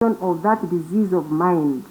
of that disease of mind.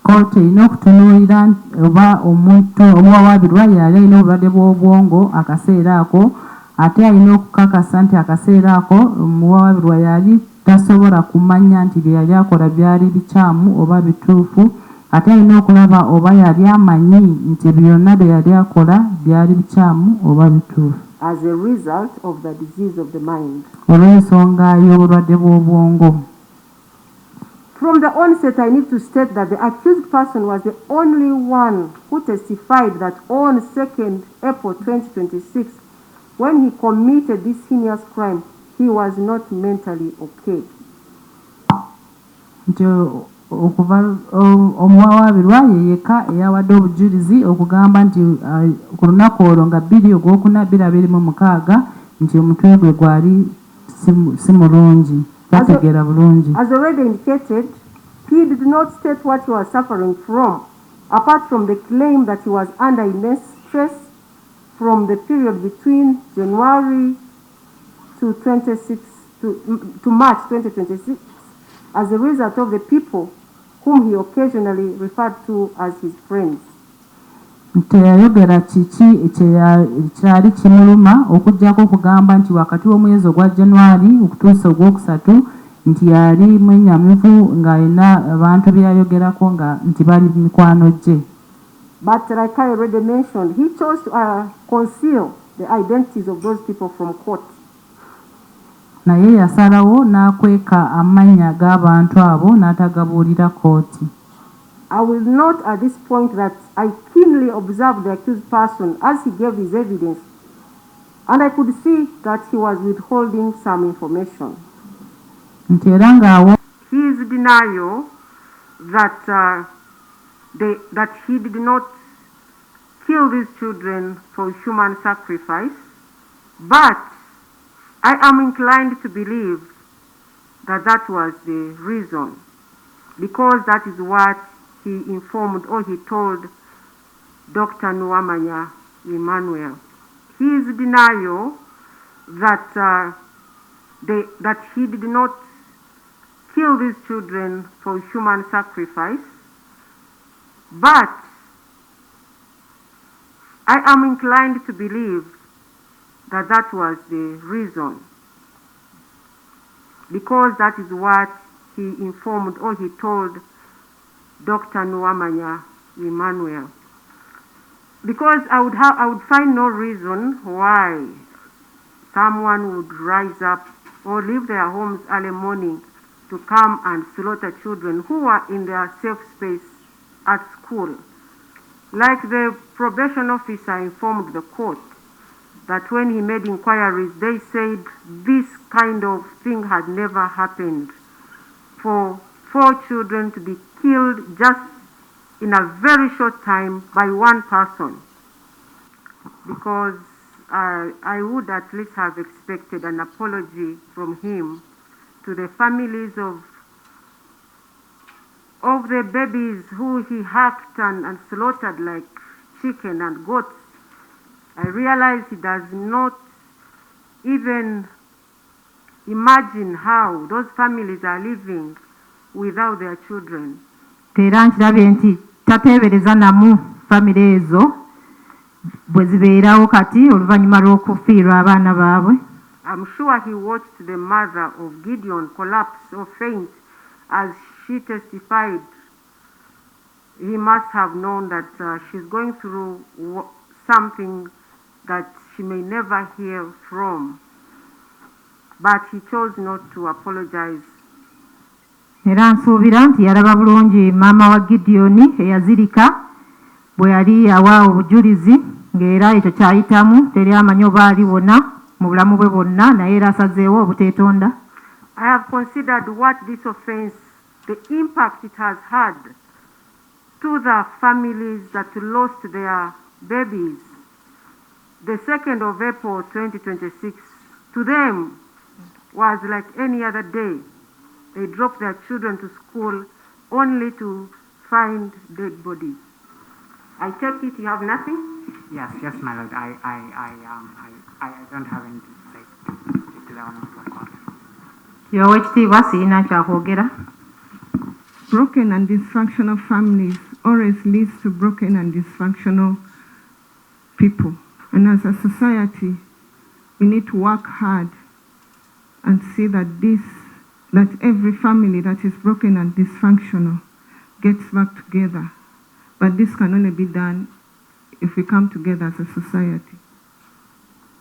Kote inokutunuulira oba omuntu omuwawaabirwa yali alina obulwadde bw'obwongo akaseera ako, ate alina okukakasa nti akaseera ako omuwawaabirwa yali tasobola kumanya nti bye yali akola byali bikyamu oba bituufu, ate alina okulaba oba yali amanyi nti byonna bye yali akola byali bikyamu oba bituufu. As a result of the disease of the mind. Olw'ensonga y'obulwadde bw'obwongo. From the onset, I need to state that the accused person was the only one who testified that on 2nd April 2026, when he committed this heinous crime, he was not mentally okay. Okuva omuwawaabirwa ye yekka eyawadde obujulizi okugamba nti ku lunaku olwo nga 2/2026 nti omutwe gwe gwali si mulungi, tategeera bulungi. As already indicated, he did not state what he was suffering from, apart from the claim that he was under immense stress from the period between January to March 2026, as a result of the people whom he occasionally referred to as his friends. Teyayogera kiki kyali kimuluma okujjako okugamba nti wakati w'omwezi ogwa January okutuusa ogwokusatu nti yali mwenyamivu ng'alina abantu byayogerako nga nti bali mikwano gye. But like I already mentioned, he chose to conceal the identities of those people from court. Naye yasalawo n'akweka amannya g'abantu abo n'atagabuulira kooti. I will note at this point that I keenly observed the accused person as he gave his evidence, and I could see that he was withholding some information. His denial that that he did not kill these children for human sacrifice, but I am inclined to believe that that was the reason, because that is what he informed or he told Dr. Nuamanya Emmanuel. His denial that that he did not kill these children for human sacrifice, but I am inclined to believe that that was the reason, because that is what he informed or he told Dr. Nuamanya Emmanuel. Because I would find no reason why someone would rise up or leave their homes early morning to come and slaughter children who are in their safe space at school. Like the probation officer informed the court that when he made inquiries, they said this kind of thing had never happened. For 4 children to be killed just in a very short time by one person. Because I would at least have expected an apology from him to the families of the babies who he hacked and slaughtered like chicken and goats. I realize he does not even imagine how those families are living without their children. Era nkirabye nti tateebereza namu famire ezo bwe zibeerawo kati oluvannyuma lw'okufiirwa abaana baabwe. I'm sure he watched the mother of Gideon collapse or faint as she testified. He must have known that she's going through something that she may never hear from. But he chose not to apologize. Era nsuubira nti yalaba bulungi maama wa Gideoni eyazirika bwe yali awa obujulizi ng'era ekyo kyayitamu teri amanyi oba aliwona mu bulamu bwe bwonna, naye era asazeewo obuteetonda. I have considered what this offense, the impact it has had to the families that lost their babies. The 2nd of April 2026, to them, was like any other day. They dropped their children to school only to find dead bodies. I take it you have nothing? Yes, my lord. I don't have anything to say to the honorable court. Oweekitiibwa sirina kyakwogera. Broken and dysfunctional families always leads to broken and dysfunctional people. And as a society, we need to work hard and see that every family that is broken and dysfunctional gets back together. But this can only be done if we come together as a society.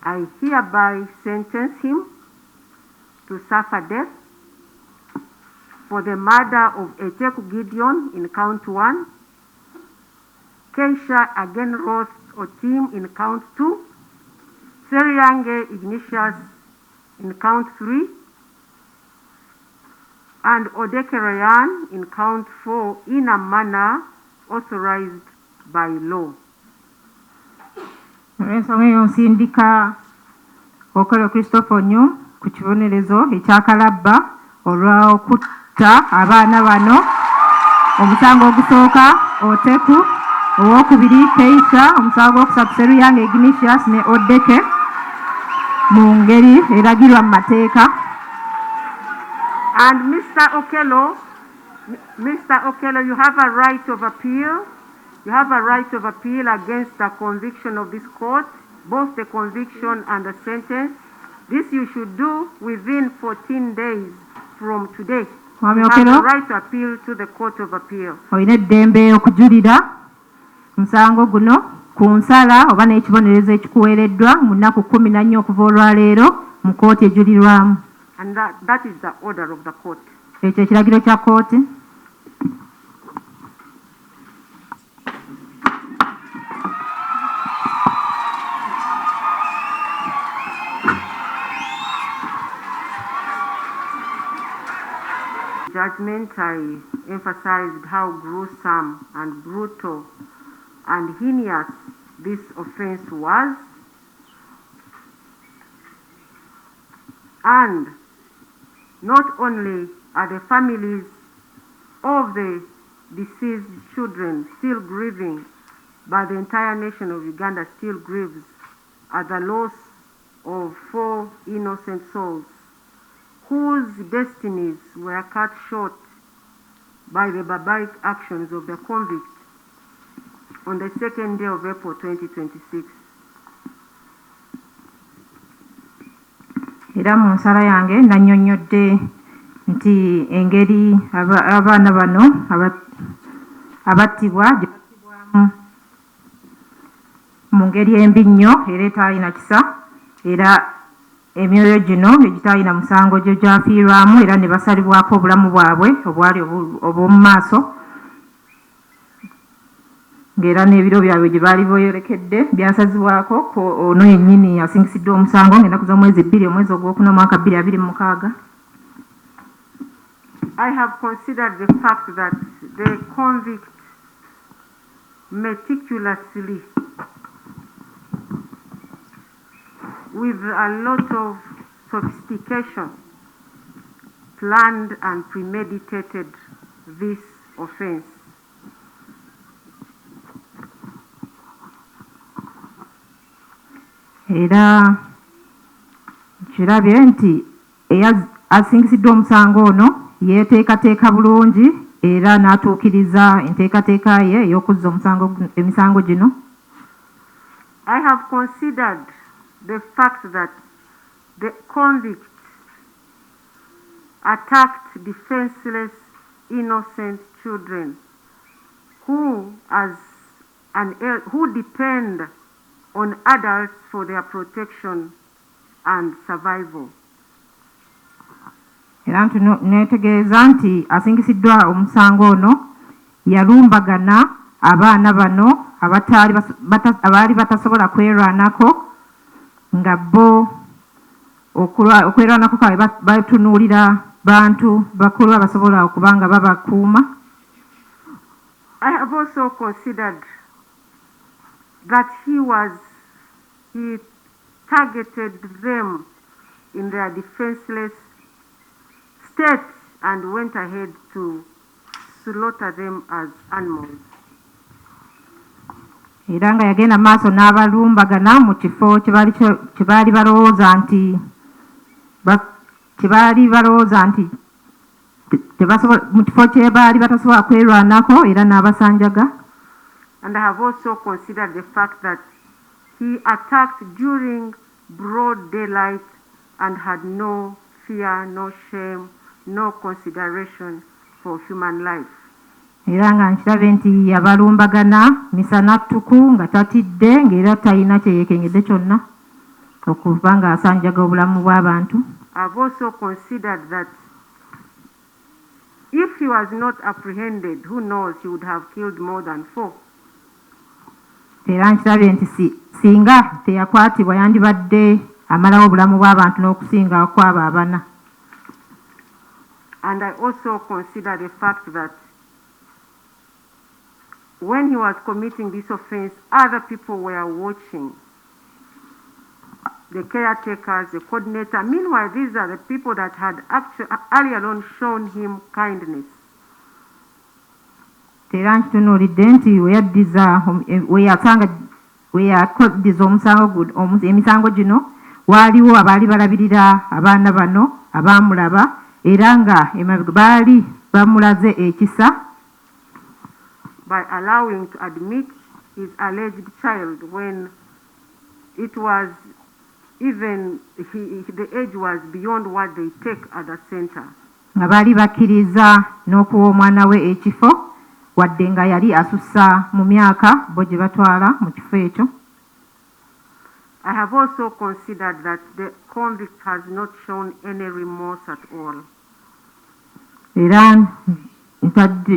I hereby sentence him to suffer death for the murder of Eteku Gideon in count 1, Keisha Agenroth Otim in count 2, Seriange Ignatius in count 3, and Odekerayan in count 4 in a manner authorized by law. Nsindika Okello Christopher Nyu ku kibonerezo ekya Kalabba olw'okutta abaana bano. Omusango ogusooka Oteku, owokubiri Keisha, omusango ogwokusatu Seriange Ignatius ne Odeke mu ngeri eragirwa mu mateeka. And Mr. Okello, you have a right of appeal. You have a right of appeal against the conviction of this court, both the conviction and the sentence. This you should do within 14 days from today. You have the right to appeal to the Court of Appeal. Oyina eddembe okujulira musango guno ku nsala oba n'ekibonerezo ekikuweereddwa mu nnaku 14 okuva olwaleero mu kooti ejulirwamu. And that is the order of the court. Ekyo ekiragiro kya kooti. Judgment, I emphasized how gruesome and brutal and heinous this offense was, and not only are the families of the deceased children still grieving, but the entire nation of Uganda still grieves at the loss of 4 innocent souls whose destinies were cut short by the barbaric actions of the convict on the 2nd day of April 2026. Era mu nsala yange nannyonnyodde nti engeri abaana bano abattibwa mu ngeri embi nnyo era etaalina kisa, era emyoyo gino egitaalina musango gyo gyafiirwamu era ne basalibwako obulamu bwabwe obwali obw'omu maaso, ng'era n'ebiro byabwe gye baali boyolekedde byasazibwako ono yennyini asingisiddwa omusango ng'ennaku z'omwezi 2 omwezi ogwokuna mwaka 2026. I have considered the fact that the convict meticulously, with a lot of sophistication, planned and premeditated this offense. Era kirabye nti asingisiddwa omusango ono yeeteekateeka bulungi era n'atuukiriza enteekateeka ye ey'okuzza emisango gino. I have considered the fact that the convict attacked defenseless, innocent children who depend on adults for their protection and survival. Era neetegeeza nti asingisiddwa omusango ono yalumbagana abaana bano abaali batasobola kwerwanako, nga bo okwerwanako kaabwe batunuulira bantu bakulu abasobola okuba nga babakuuma. I have also considered that he targeted them in their defenseless state and went ahead to slaughter them as animals. Era nga yagenda maaso n'abalumbagana mu kifo kye baali balowooza nti kyebaali balowooza nti mu kifo kye baali batasobola kwerwanako era n'abasanjaga. And I have also considered the fact that he attacked during broad daylight and had no fear, no shame, no consideration for human life. Era nga nkirabe nti yabalumbagana misana ttuku nga tatidde ng'era talina kyeyeekengedde kyonna okuba ng'asanjaga obulamu bw'abantu. I've also considered that if he was not apprehended, who knows, he would have killed more than 4. Era nkirabe nti singa teyakwatibwa yandibadde amalawo obulamu bw'abantu n'okusinga kwabo 4. And I also consider the fact that when he was committing this offense, other people were watching. The caretakers, the coordinator. Meanwhile, these are the people that had actually earlier on shown him kindness. Era nkitunuulidde nti we yakoddiza emisango gino waaliwo abaali balabirira abaana bano abaamulaba era nga baali bamulaze ekisa. By allowing to admit his alleged child when it was even the age was beyond what they take at the center. Nga baali bakkiriza n'okuwa omwana we ekifo wadde nga yali asussa mu myaka bo gye batwala mu kifo ekyo. I have also considered that the convict has not shown any remorse at all. Era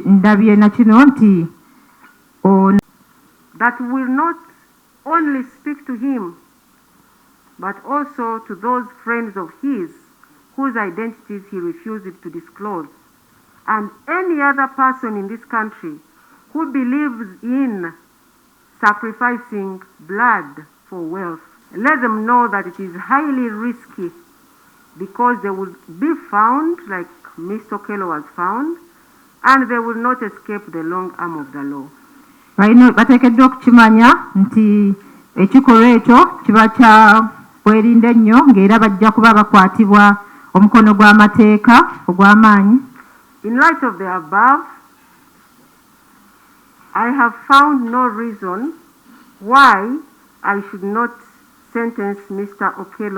ndabye na kino nti that will not only speak to him, but also to those friends of his whose identities he refused to disclose, and any other person in this country who believes in sacrificing blood for wealth. Let them know that it is highly risky because they will be found like Mr. Okello was found, and they will not escape the long arm of the law. Bateekeddwa okukimanya nti ekikolwa ekyo kiba kya bwerinde nnyo ng'era bajja kuba bakwatibwa omukono gw'amateeka ogw'amaanyi. In light of the above, I have found no reason why I should not sentence Mr. Okello